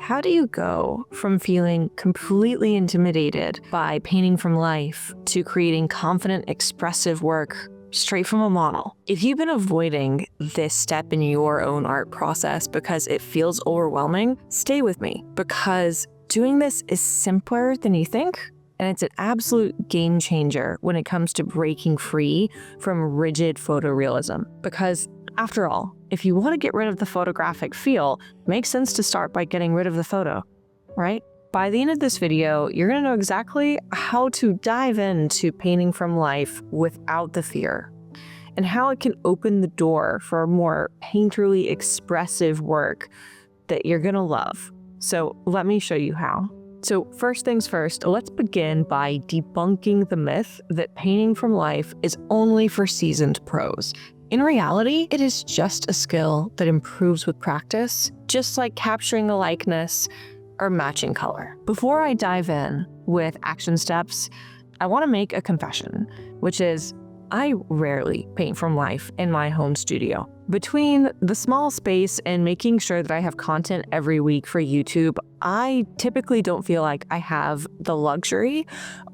How do you go from feeling completely intimidated by painting from life to creating confident, expressive work straight from a model? If you've been avoiding this step in your own art process because it feels overwhelming, stay with me, because doing this is simpler than you think, and it's an absolute game changer when it comes to breaking free from rigid photorealism. Because after all, if you want to get rid of the photographic feel, it makes sense to start by getting rid of the photo, right? By the end of this video, you're going to know exactly how to dive into painting from life without the fear, and how it can open the door for a more painterly, expressive work that you're going to love. So let me show you how. So first things first, let's begin by debunking the myth that painting from life is only for seasoned pros. In reality, it is just a skill that improves with practice, just like capturing the likeness or matching color. Before I dive in with action steps, I want to make a confession, which is I rarely paint from life in my home studio. Between the small space and making sure that I have content every week for YouTube, I typically don't feel like I have the luxury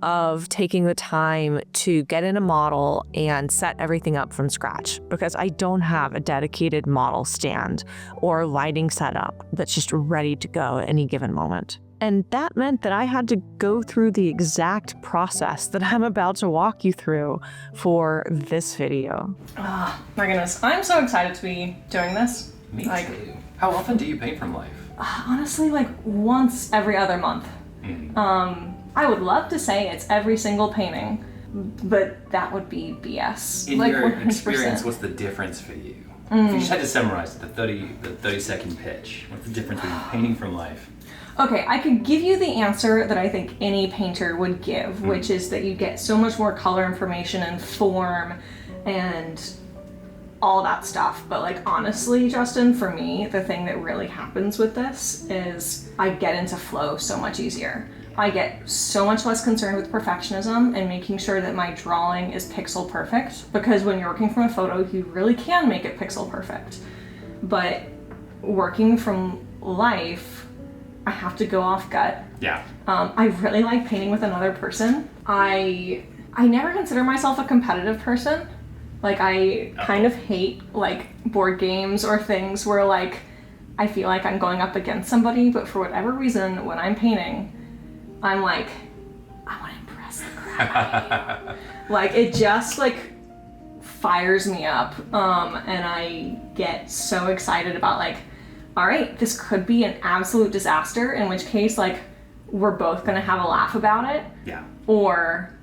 of taking the time to get in a model and set everything up from scratch, because I don't have a dedicated model stand or lighting setup that's just ready to go at any given moment. And that meant that I had to go through the exact process that I'm about to walk you through for this video. Oh my goodness, I'm so excited to be doing this. Me too. How often do you paint from life? Honestly, like once every other month. I would love to say it's every single painting, but that would be BS. In like your 100%. experience, what's the difference for you? If you just had to summarize the 30-second pitch, what's the difference between painting from life? Okay, I could give you the answer that I think any painter would give, which is that you get so much more color information and form and all that stuff. But like honestly, Justin, for me, the thing that really happens with this is I get into flow so much easier. I get so much less concerned with perfectionism and making sure that my drawing is pixel perfect, because when you're working from a photo, you really can make it pixel perfect. But working from life, I have to go off gut. Yeah. I really like painting with another person. I never consider myself a competitive person. Like I kind of hate like board games or things where like I feel like I'm going up against somebody, but for whatever reason, when I'm painting, I'm like, I want to impress the crap out of you. Like it just like fires me up, and I get so excited about like, all right, this could be an absolute disaster, in which case, like, we're both gonna have a laugh about it. Yeah. Or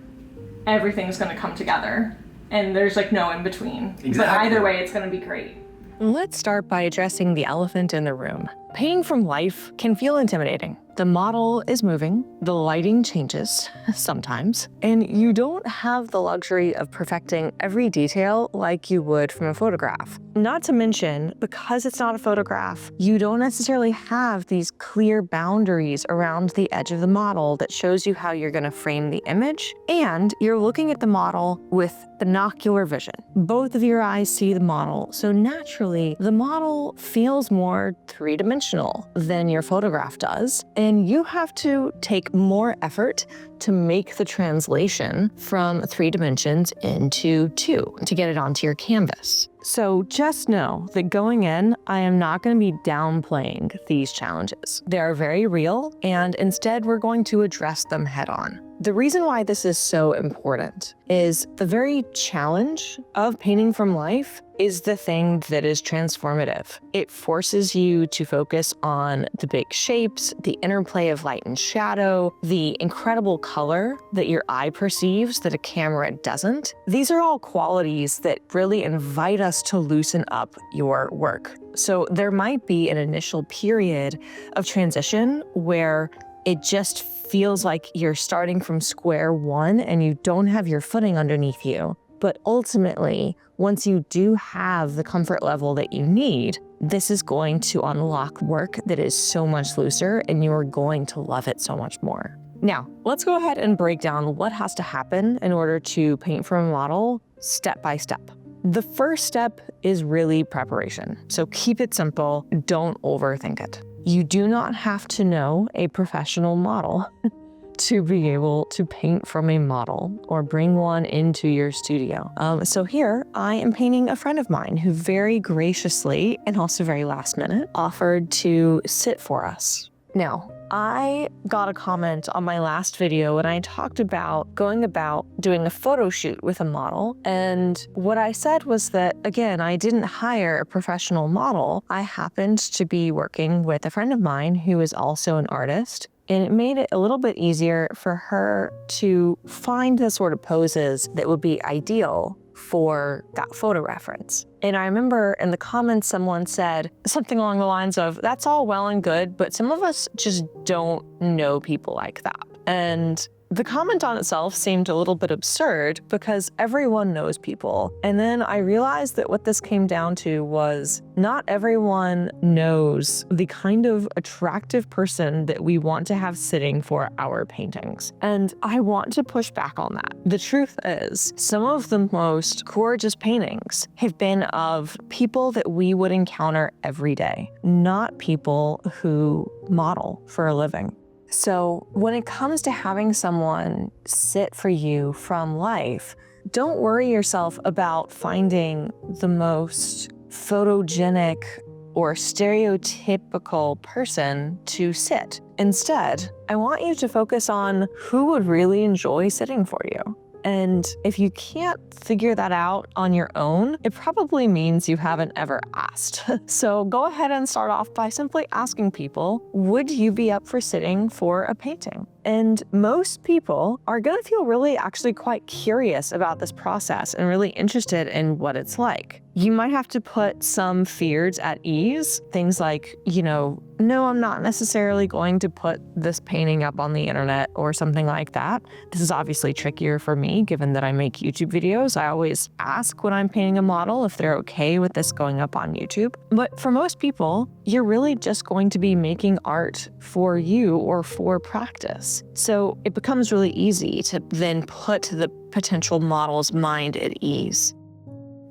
everything's gonna come together, and there's like no in between. Exactly. But either way, it's gonna be great. Let's start by addressing the elephant in the room. Painting from life can feel intimidating. The model is moving, the lighting changes sometimes, and you don't have the luxury of perfecting every detail like you would from a photograph. Not to mention, because it's not a photograph, you don't necessarily have these clear boundaries around the edge of the model that shows you how you're going to frame the image, and you're looking at the model with binocular vision. Both of your eyes see the model, so naturally, the model feels more three-dimensional than your photograph does, and you have to take more effort to make the translation from 3 dimensions into 2 to get it onto your canvas. So just know that going in, I am not going to be downplaying these challenges. They are very real, and instead we're going to address them head on. The reason why this is so important is the very challenge of painting from life is the thing that is transformative. It forces you to focus on the big shapes, the interplay of light and shadow, the incredible color that your eye perceives that a camera doesn't. These are all qualities that really invite us to loosen up your work. So there might be an initial period of transition where it just feels like you're starting from square one and you don't have your footing underneath you. But ultimately, once you do have the comfort level that you need, this is going to unlock work that is so much looser, and you are going to love it so much more. Now, let's go ahead and break down what has to happen in order to paint from a model step by step. The first step is really preparation. So keep it simple, don't overthink it. You do not have to know a professional model to be able to paint from a model or bring one into your studio. So here I am painting a friend of mine who very graciously and also very last minute offered to sit for us. Now, I got a comment on my last video when I talked about going about doing a photo shoot with a model. And what I said was that, again, I didn't hire a professional model. I happened to be working with a friend of mine who is also an artist. And it made it a little bit easier for her to find the sort of poses that would be ideal for that photo reference. And I remember in the comments, someone said something along the lines of, that's all well and good, but some of us just don't know people like that. And the comment on itself seemed a little bit absurd because everyone knows people. And then I realized that what this came down to was not everyone knows the kind of attractive person that we want to have sitting for our paintings. And I want to push back on that. The truth is, some of the most gorgeous paintings have been of people that we would encounter every day, not people who model for a living. So when it comes to having someone sit for you from life, don't worry yourself about finding the most photogenic or stereotypical person to sit. Instead, I want you to focus on who would really enjoy sitting for you. And if you can't figure that out on your own, it probably means you haven't ever asked. So go ahead and start off by simply asking people, would you be up for sitting for a painting? And most people are going to feel really actually quite curious about this process and really interested in what it's like. You might have to put some fears at ease. Things like, no, I'm not necessarily going to put this painting up on the internet or something like that. This is obviously trickier for me, given that I make YouTube videos. I always ask when I'm painting a model if they're okay with this going up on YouTube. But for most people, you're really just going to be making art for you or for practice. So it becomes really easy to then put the potential model's mind at ease.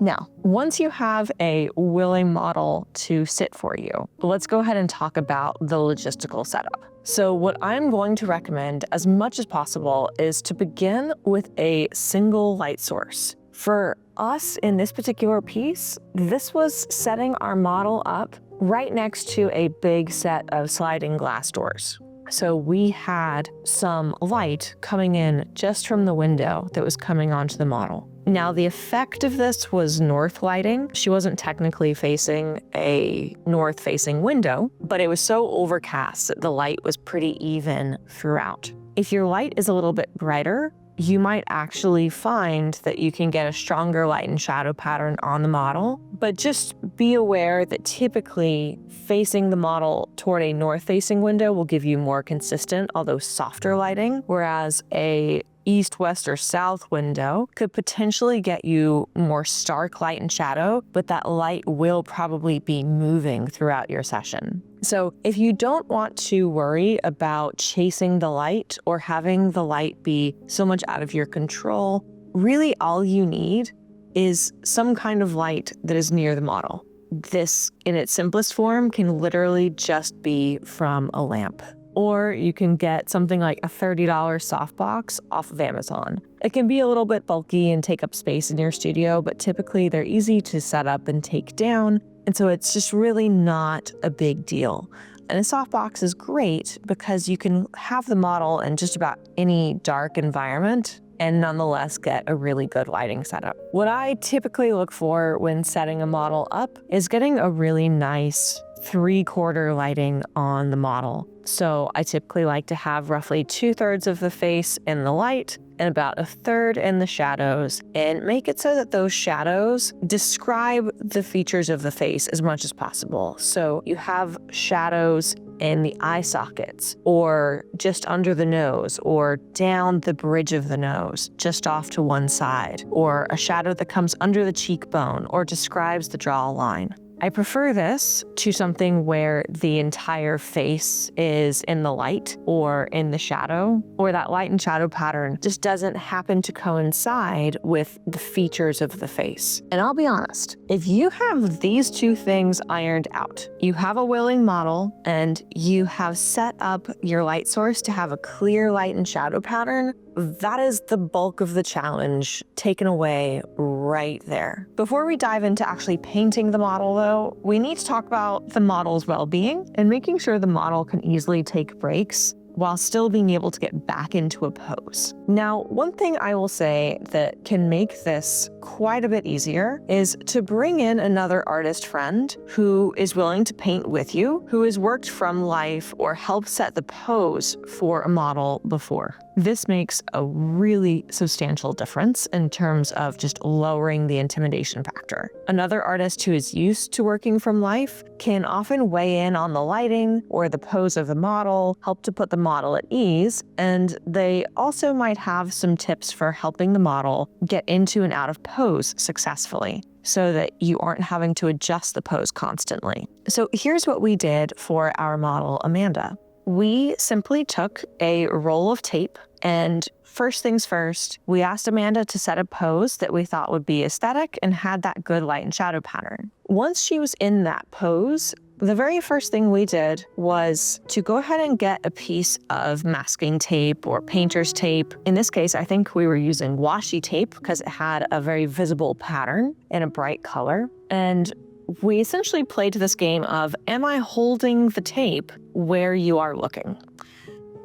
Now, once you have a willing model to sit for you, let's go ahead and talk about the logistical setup. So what I'm going to recommend as much as possible is to begin with a single light source. For us in this particular piece, this was setting our model up right next to a big set of sliding glass doors. So we had some light coming in just from the window that was coming onto the model. Now, the effect of this was north lighting. She wasn't technically facing a north-facing window, but it was so overcast that the light was pretty even throughout. If your light is a little bit brighter, you might actually find that you can get a stronger light and shadow pattern on the model, but just be aware that typically facing the model toward a north-facing window will give you more consistent, although softer lighting, whereas a east, west, or south window could potentially get you more stark light and shadow, but that light will probably be moving throughout your session. So if you don't want to worry about chasing the light or having the light be so much out of your control, really all you need is some kind of light that is near the model. This, in its simplest form, can literally just be from a lamp. Or you can get something like a $30 softbox off of Amazon. It can be a little bit bulky and take up space in your studio, but typically they're easy to set up and take down. And so it's just really not a big deal. And a softbox is great because you can have the model in just about any dark environment and nonetheless get a really good lighting setup. What I typically look for when setting a model up is getting a really nice 3/4 lighting on the model. So I typically like to have roughly 2/3 of the face in the light and about 1/3 in the shadows, and make it so that those shadows describe the features of the face as much as possible. So you have shadows in the eye sockets, or just under the nose, or down the bridge of the nose, just off to one side, or a shadow that comes under the cheekbone or describes the jawline. I prefer this to something where the entire face is in the light or in the shadow, or that light and shadow pattern just doesn't happen to coincide with the features of the face. And I'll be honest, if you have these two things ironed out, you have a willing model and you have set up your light source to have a clear light and shadow pattern, that is the bulk of the challenge taken away right there. Before we dive into actually painting the model though, we need to talk about the model's well-being and making sure the model can easily take breaks while still being able to get back into a pose. Now, one thing I will say that can make this quite a bit easier is to bring in another artist friend who is willing to paint with you, who has worked from life or helped set the pose for a model before. This makes a really substantial difference in terms of just lowering the intimidation factor. Another artist who is used to working from life can often weigh in on the lighting or the pose of the model, help to put the model at ease, and they also might have some tips for helping the model get into and out of pose successfully, so that you aren't having to adjust the pose constantly. So here's what we did for our model, Amanda. We simply took a roll of tape, and first things first, we asked Amanda to set a pose that we thought would be aesthetic and had that good light and shadow pattern. Once she was in that pose, the very first thing we did was to go ahead and get a piece of masking tape or painter's tape. In this case, I think we were using washi tape because it had a very visible pattern and a bright color. And we essentially played this game of, am I holding the tape where you are looking?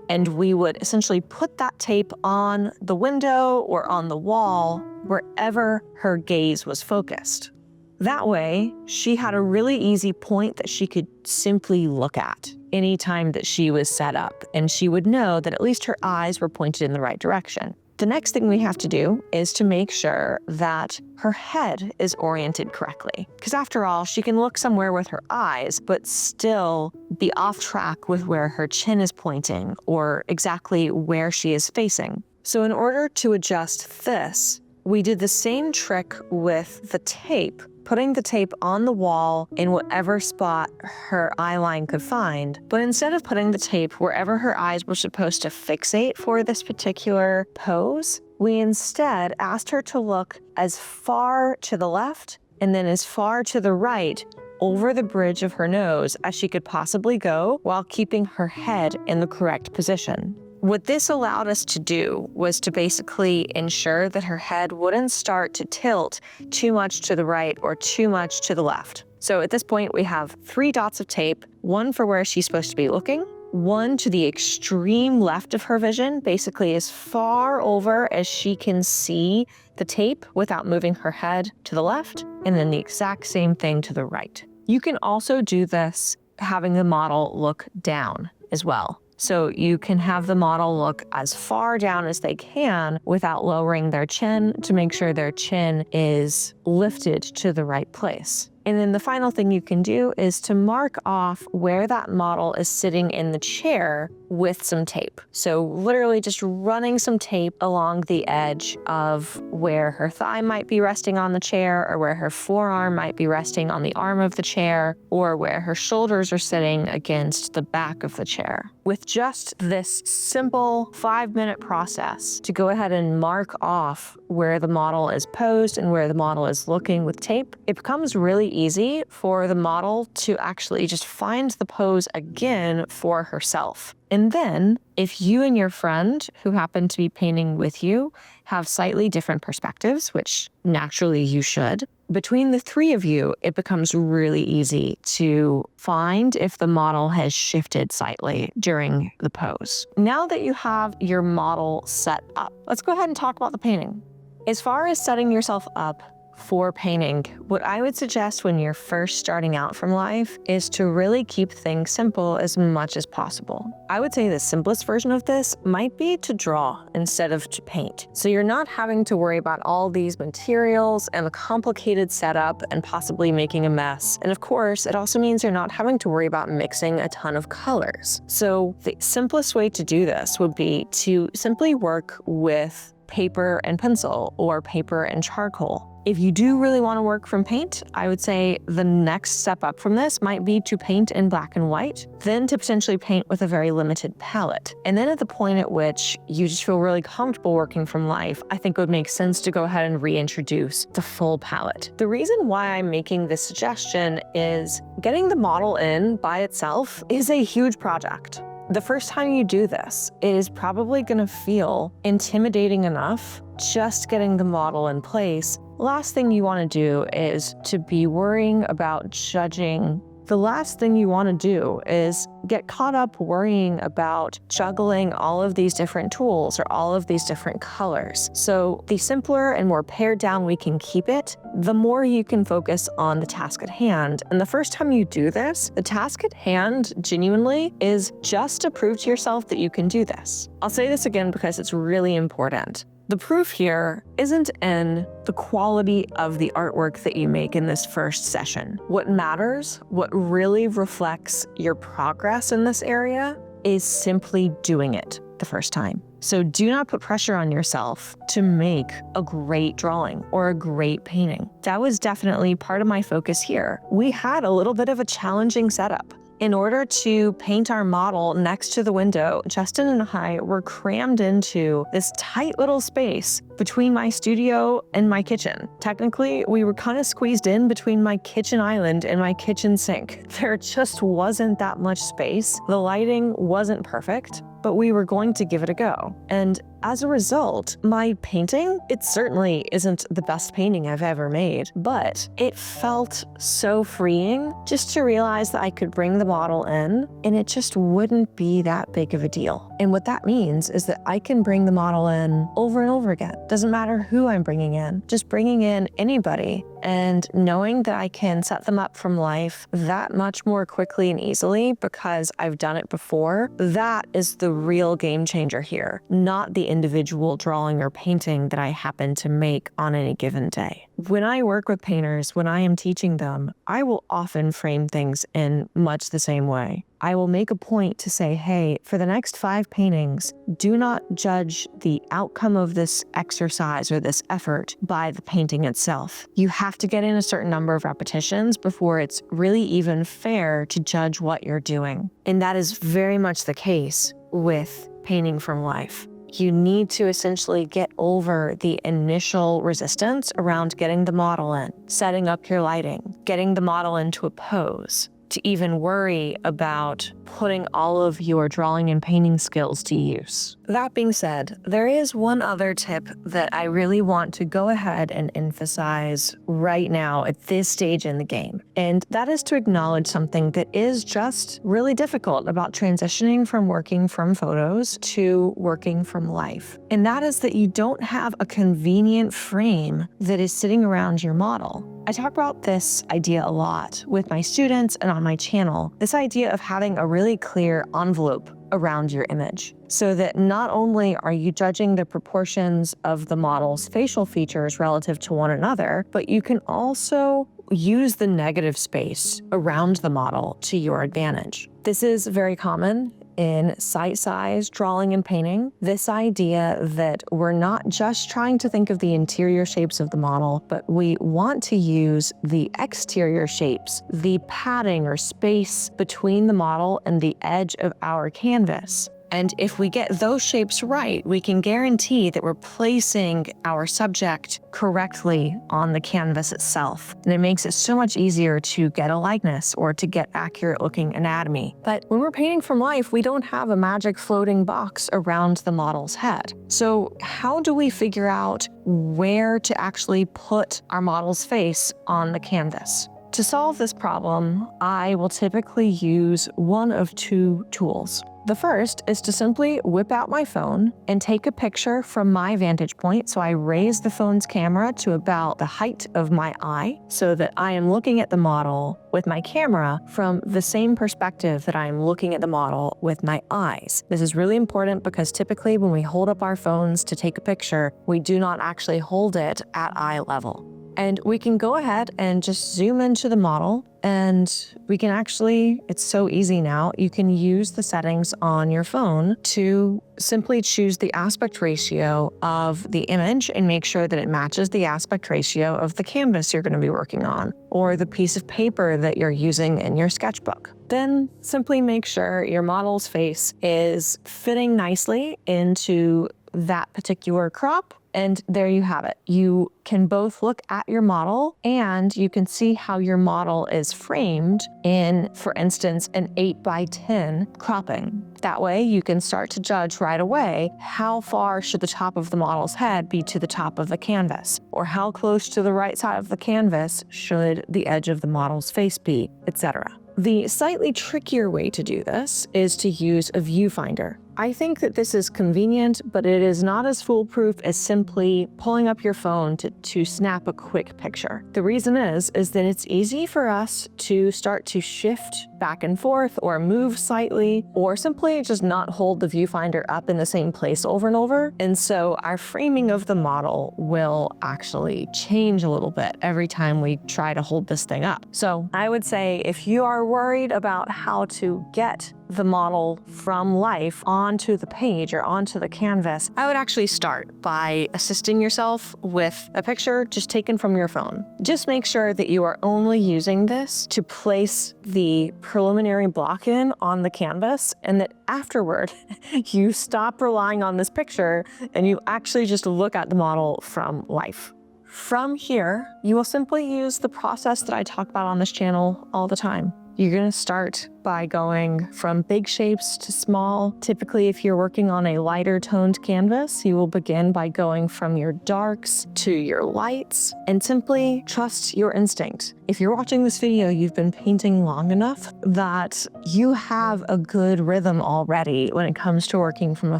And we would essentially put that tape on the window or on the wall wherever her gaze was focused. That way, she had a really easy point that she could simply look at anytime that she was set up, and she would know that at least her eyes were pointed in the right direction. The next thing we have to do is to make sure that her head is oriented correctly. Because after all, she can look somewhere with her eyes, but still be off track with where her chin is pointing or exactly where she is facing. So in order to adjust this, we did the same trick with the tape, putting the tape on the wall in whatever spot her eye line could find. But instead of putting the tape wherever her eyes were supposed to fixate for this particular pose, we instead asked her to look as far to the left and then as far to the right over the bridge of her nose as she could possibly go while keeping her head in the correct position. What this allowed us to do was to basically ensure that her head wouldn't start to tilt too much to the right or too much to the left. So at this point, we have 3 dots of tape, one for where she's supposed to be looking, one to the extreme left of her vision, basically as far over as she can see the tape without moving her head to the left, and then the exact same thing to the right. You can also do this having the model look down as well. So you can have the model look as far down as they can without lowering their chin to make sure their chin is lifted to the right place. And then the final thing you can do is to mark off where that model is sitting in the chair with some tape. So literally just running some tape along the edge of where her thigh might be resting on the chair, or where her forearm might be resting on the arm of the chair, or where her shoulders are sitting against the back of the chair. With just this simple 5-minute process to go ahead and mark off where the model is posed and where the model is looking with tape, it becomes really easy for the model to actually just find the pose again for herself. And then, if you and your friend who happen to be painting with you have slightly different perspectives, which naturally you should, between the 3 of you, it becomes really easy to find if the model has shifted slightly during the pose. Now that you have your model set up, let's go ahead and talk about the painting. As far as setting yourself up for painting, what I would suggest when you're first starting out from life is to really keep things simple as much as possible. I would say the simplest version of this might be to draw instead of to paint. So you're not having to worry about all these materials and the complicated setup and possibly making a mess. And of course, it also means you're not having to worry about mixing a ton of colors. So the simplest way to do this would be to simply work with paper and pencil or paper and charcoal. If you do really want to work from paint, I would say the next step up from this might be to paint in black and white, then to potentially paint with a very limited palette. And then at the point at which you just feel really comfortable working from life, I think it would make sense to go ahead and reintroduce the full palette. The reason why I'm making this suggestion is getting the model in by itself is a huge project. The first time you do this, it is probably going to feel intimidating enough just getting the model in place. Last thing you want to do is to be worrying about judging. The last thing you want to do is get caught up worrying about juggling all of these different tools or all of these different colors. So the simpler and more pared down we can keep it, the more you can focus on the task at hand. And the first time you do this, the task at hand genuinely is just to prove to yourself that you can do this. I'll say this again because it's really important. The proof here isn't in the quality of the artwork that you make in this first session. What matters, what really reflects your progress in this area, is simply doing it the first time. So do not put pressure on yourself to make a great drawing or a great painting. That was definitely part of my focus here. We had a little bit of a challenging setup. In order to paint our model next to the window, Justin and I were crammed into this tight little space between my studio and my kitchen. Technically, we were kind of squeezed in between my kitchen island and my kitchen sink. There just wasn't that much space. The lighting wasn't perfect, but we were going to give it a go. And as a result, my painting, it certainly isn't the best painting I've ever made, but it felt so freeing just to realize that I could bring the model in and it just wouldn't be that big of a deal. And what that means is that I can bring the model in over and over again. Doesn't matter who I'm bringing in, just bringing in anybody and knowing that I can set them up from life that much more quickly and easily because I've done it before. That is the real game changer here, not the individual drawing or painting that I happen to make on any given day. When I work with painters, when I am teaching them, I will often frame things in much the same way. I will make a point to say, hey, for the next 5 paintings, do not judge the outcome of this exercise or this effort by the painting itself. You have to get in a certain number of repetitions before it's really even fair to judge what you're doing. And that is very much the case with painting from life. You need to essentially get over the initial resistance around getting the model in, setting up your lighting, getting the model into a pose, to even worry about putting all of your drawing and painting skills to use. That being said, there is one other tip that I really want to go ahead and emphasize right now at this stage in the game, and that is to acknowledge something that is just really difficult about transitioning from working from photos to working from life. And that is that you don't have a convenient frame that is sitting around your model. I talk about this idea a lot with my students and on my channel, this idea of having a really clear envelope around your image so that not only are you judging the proportions of the model's facial features relative to one another, but you can also use the negative space around the model to your advantage. This is very common in sight size drawing and painting, this idea that we're not just trying to think of the interior shapes of the model, but we want to use the exterior shapes, the padding or space between the model and the edge of our canvas. And if we get those shapes right, we can guarantee that we're placing our subject correctly on the canvas itself. And it makes it so much easier to get a likeness or to get accurate looking anatomy. But when we're painting from life, we don't have a magic floating box around the model's head. So how do we figure out where to actually put our model's face on the canvas? To solve this problem, I will typically use one of 2 tools. The first is to simply whip out my phone and take a picture from my vantage point. So I raise the phone's camera to about the height of my eye so that I am looking at the model with my camera from the same perspective that I am looking at the model with my eyes. This is really important because typically when we hold up our phones to take a picture, we do not actually hold it at eye level. And we can go ahead and just zoom into the model, and we can actually, it's so easy now, you can use the settings on your phone to simply choose the aspect ratio of the image and make sure that it matches the aspect ratio of the canvas you're going to be working on or the piece of paper that you're using in your sketchbook. Then simply make sure your model's face is fitting nicely into that particular crop. And there you have it. You can both look at your model and you can see how your model is framed in, for instance, an 8x10 cropping. That way you can start to judge right away how far should the top of the model's head be to the top of the canvas, or how close to the right side of the canvas should the edge of the model's face be, etc. The slightly trickier way to do this is to use a viewfinder. I think that this is convenient, but it is not as foolproof as simply pulling up your phone to snap a quick picture. The reason is that it's easy for us to start to shift back and forth or move slightly, or simply just not hold the viewfinder up in the same place over and over. And so our framing of the model will actually change a little bit every time we try to hold this thing up. So I would say if you are worried about how to get the model from life onto the page or onto the canvas, I would actually start by assisting yourself with a picture just taken from your phone. Just make sure that you are only using this to place the preliminary block in on the canvas, and that afterward you stop relying on this picture and you actually just look at the model from life. From here, you will simply use the process that I talk about on this channel all the time. You're going to start by going from big shapes to small. Typically, if you're working on a lighter toned canvas, you will begin by going from your darks to your lights and simply trust your instinct. If you're watching this video, you've been painting long enough that you have a good rhythm already when it comes to working from a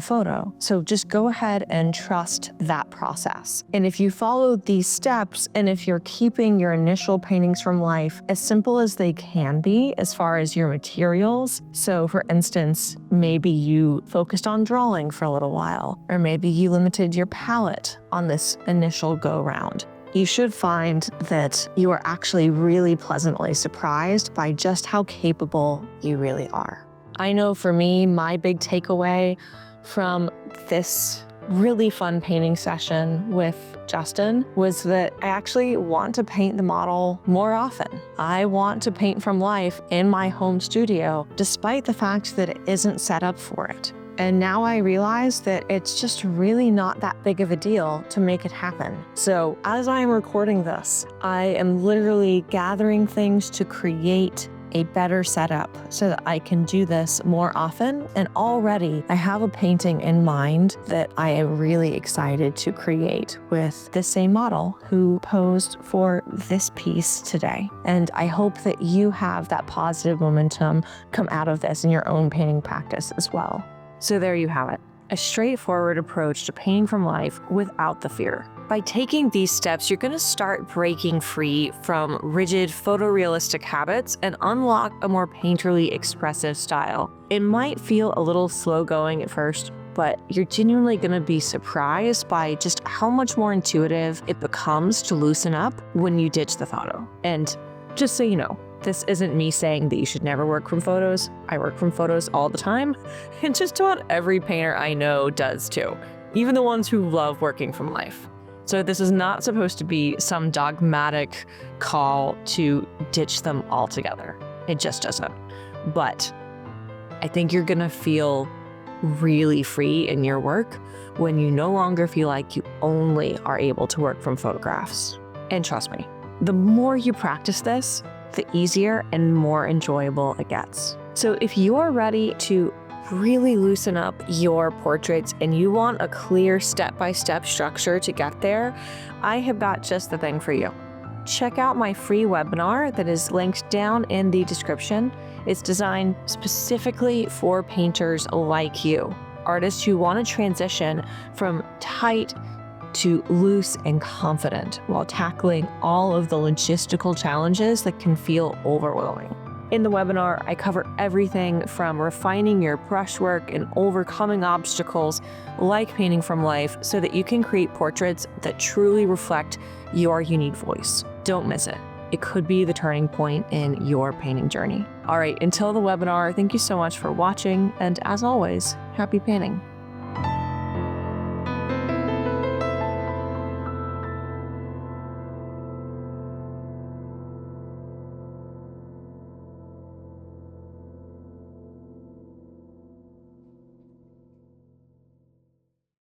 photo. So just go ahead and trust that process. And if you follow these steps, and if you're keeping your initial paintings from life as simple as they can be as far as your materials. So for instance, maybe you focused on drawing for a little while, or maybe you limited your palette on this initial go round. You should find that you are actually really pleasantly surprised by just how capable you really are. I know for me, my big takeaway from this really fun painting session with Justin was that I actually want to paint the model more often. I want to paint from life in my home studio, despite the fact that it isn't set up for it. And now I realize that it's just really not that big of a deal to make it happen. So as I am recording this, I am literally gathering things to create a better setup so that I can do this more often. And already I have a painting in mind that I am really excited to create with the same model who posed for this piece today. And I hope that you have that positive momentum come out of this in your own painting practice as well. So there you have it, a straightforward approach to painting from life without the fear. By taking these steps, you're going to start breaking free from rigid photorealistic habits and unlock a more painterly expressive style. It might feel a little slow going at first, but you're genuinely going to be surprised by just how much more intuitive it becomes to loosen up when you ditch the photo. And just so you know, this isn't me saying that you should never work from photos. I work from photos all the time, and just about every painter I know does too, even the ones who love working from life. So this is not supposed to be some dogmatic call to ditch them altogether. It just doesn't. But I think you're gonna feel really free in your work when you no longer feel like you only are able to work from photographs. And trust me, the more you practice this, the easier and more enjoyable it gets. So if you are ready to really loosen up your portraits and you want a clear step-by-step structure to get there, I have got just the thing for you. Check out my free webinar that is linked down in the description. It's designed specifically for painters like you, artists who want to transition from tight to loose and confident while tackling all of the logistical challenges that can feel overwhelming. In the webinar, I cover everything from refining your brushwork and overcoming obstacles like painting from life so that you can create portraits that truly reflect your unique voice. Don't miss it. It could be the turning point in your painting journey. All right, until the webinar, thank you so much for watching, and as always, happy painting.